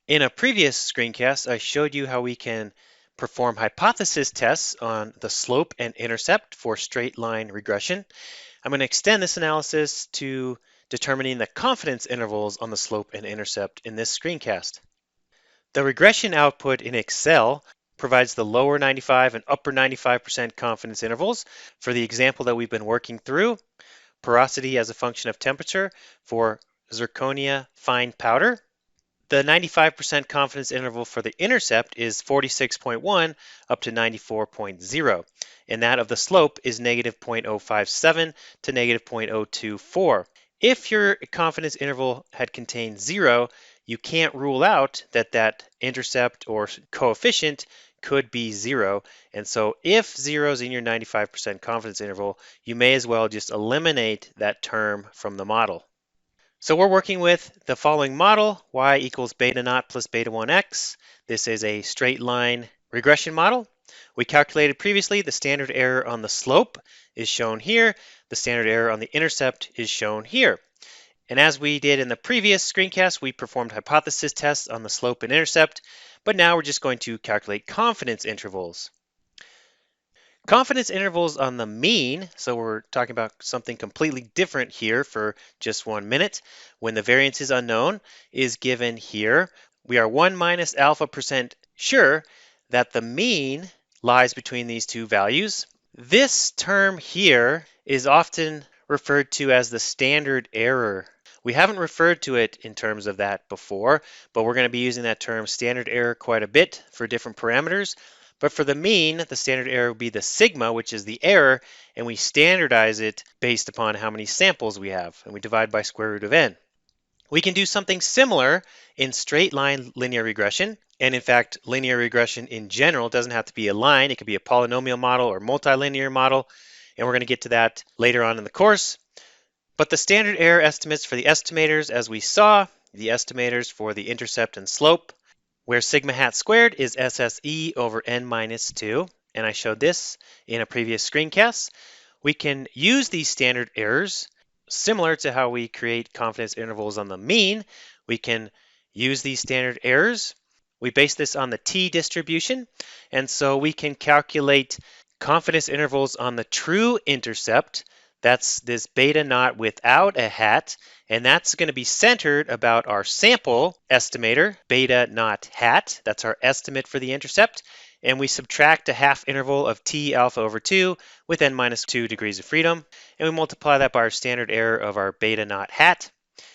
In a previous screencast, I showed you how we can perform hypothesis tests on the slope and intercept for straight line regression. I'm going to extend this analysis to determining the confidence intervals on the slope and intercept in this screencast. The regression output in Excel provides the lower 95 and upper 95% confidence intervals for the example that we've been working through, porosity as a function of temperature for zirconia fine powder. The 95% confidence interval for the intercept is 46.1 up to 94.0, and that of the slope is negative 0.057 to negative 0.024. If your confidence interval had contained 0, you can't rule out that that intercept or coefficient could be 0. And so if 0 is in your 95% confidence interval, you may as well just eliminate that term from the model. So we're working with the following model, y equals beta naught plus beta 1x. This is a straight line regression model. We calculated previously the standard error on the slope is shown here. The standard error on the intercept is shown here. And as we did in the previous screencast, we performed hypothesis tests on the slope and intercept, but now we're just going to calculate confidence intervals. Confidence intervals on the mean, so we're talking about something completely different here for just 1 minute, when the variance is unknown, is given here. We are 1 minus alpha percent sure that the mean lies between these two values. This term here is often referred to as the standard error. We haven't referred to it in terms of that before, but we're going to be using that term standard error quite a bit for different parameters. But for the mean, the standard error would be the sigma, which is the error, and we standardize it based upon how many samples we have, and we divide by square root of n. We can do something similar in straight line linear regression, and in fact, linear regression in general doesn't have to be a line. It could be a polynomial model or multilinear model, and we're going to get to that later on in the course. But the standard error estimates for the estimators, as we saw, the estimators for the intercept and slope, where sigma hat squared is SSE over n minus 2, and I showed this in a previous screencast. We can use these standard errors similar to how we create confidence intervals on the mean. We can use these standard errors. We base this on the t distribution, and so we can calculate confidence intervals on the true intercept. That's this beta naught without a hat, and that's going to be centered about our sample estimator, beta naught hat. That's our estimate for the intercept. And we subtract a half interval of t alpha over 2 with n minus 2 degrees of freedom. And we multiply that by our standard error of our beta naught hat.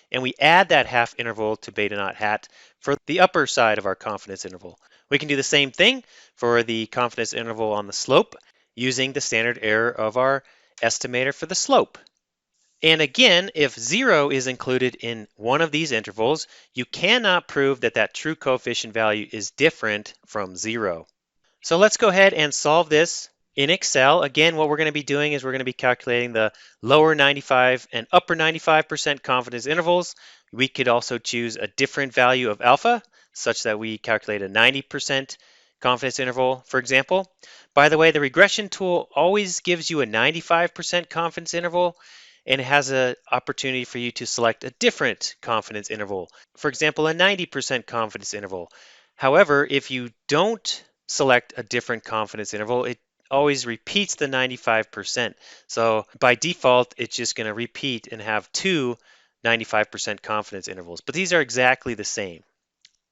And we add that half interval to beta naught hat for the upper side of our confidence interval. We can do the same thing for the confidence interval on the slope using the standard error of our estimator for the slope. And again, if 0 is included in one of these intervals, you cannot prove that that true coefficient value is different from 0. So let's go ahead and solve this in Excel. Again, what we're going to be doing is we're going to be calculating the lower 95 and upper 95% confidence intervals. We could also choose a different value of alpha, such that we calculate a 90% confidence interval, for example. By the way, the regression tool always gives you a 95% confidence interval, and it has an opportunity for you to select a different confidence interval. For example, a 90% confidence interval. However, if you don't select a different confidence interval, it always repeats the 95%. So by default, it's just going to repeat and have two 95% confidence intervals. But these are exactly the same.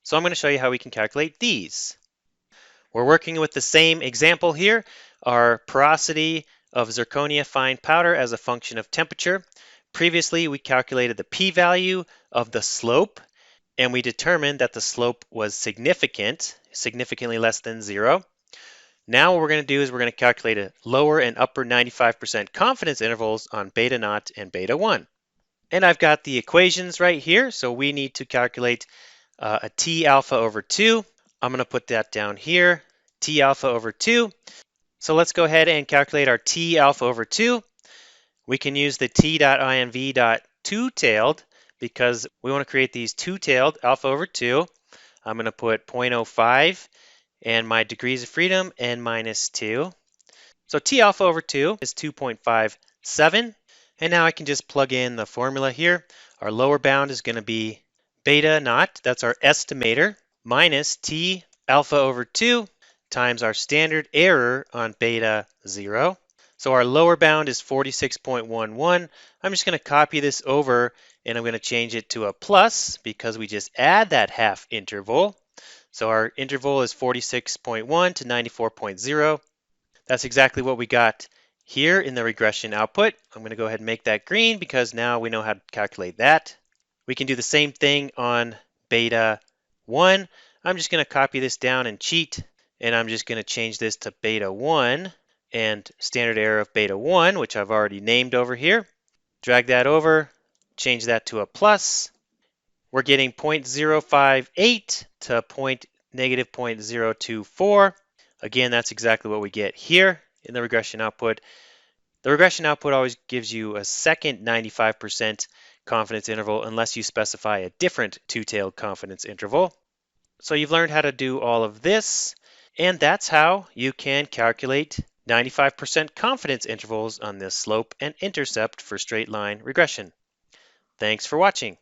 So I'm going to show you how we can calculate these. We're working with the same example here, our porosity of zirconia fine powder as a function of temperature. Previously, we calculated the p-value of the slope, and we determined that the slope was significantly less than 0. Now what we're going to do is we're going to calculate a lower and upper 95% confidence intervals on beta naught and beta 1. And I've got the equations right here, so we need to calculate a t alpha over 2. I'm going to put that down here, t alpha over 2. So let's go ahead and calculate our t alpha over 2. We can use the t.inv.two-tailed because we want to create these two-tailed alpha over 2. I'm going to put 0.05 and my degrees of freedom n minus 2. So t alpha over 2 is 2.57. And now I can just plug in the formula here. Our lower bound is going to be beta naught. That's our estimator. minus t alpha over 2 times our standard error on beta 0. So our lower bound is 46.11. I'm just going to copy this over and I'm going to change it to a plus because we just add that half interval. So our interval is 46.1 to 94.0. That's exactly what we got here in the regression output. I'm going to go ahead and make that green because now we know how to calculate that. We can do the same thing on beta 1. I'm just going to copy this down and cheat, and I'm just going to change this to beta 1 and standard error of beta 1, which I've already named over here. Drag that over, change that to a plus. We're getting 0.058 to negative 0.024. Again, that's exactly what we get here in the regression output. The regression output always gives you a second 95% confidence interval unless you specify a different two-tailed confidence interval. So you've learned how to do all of this, and that's how you can calculate 95% confidence intervals on this slope and intercept for straight line regression. Thanks for watching.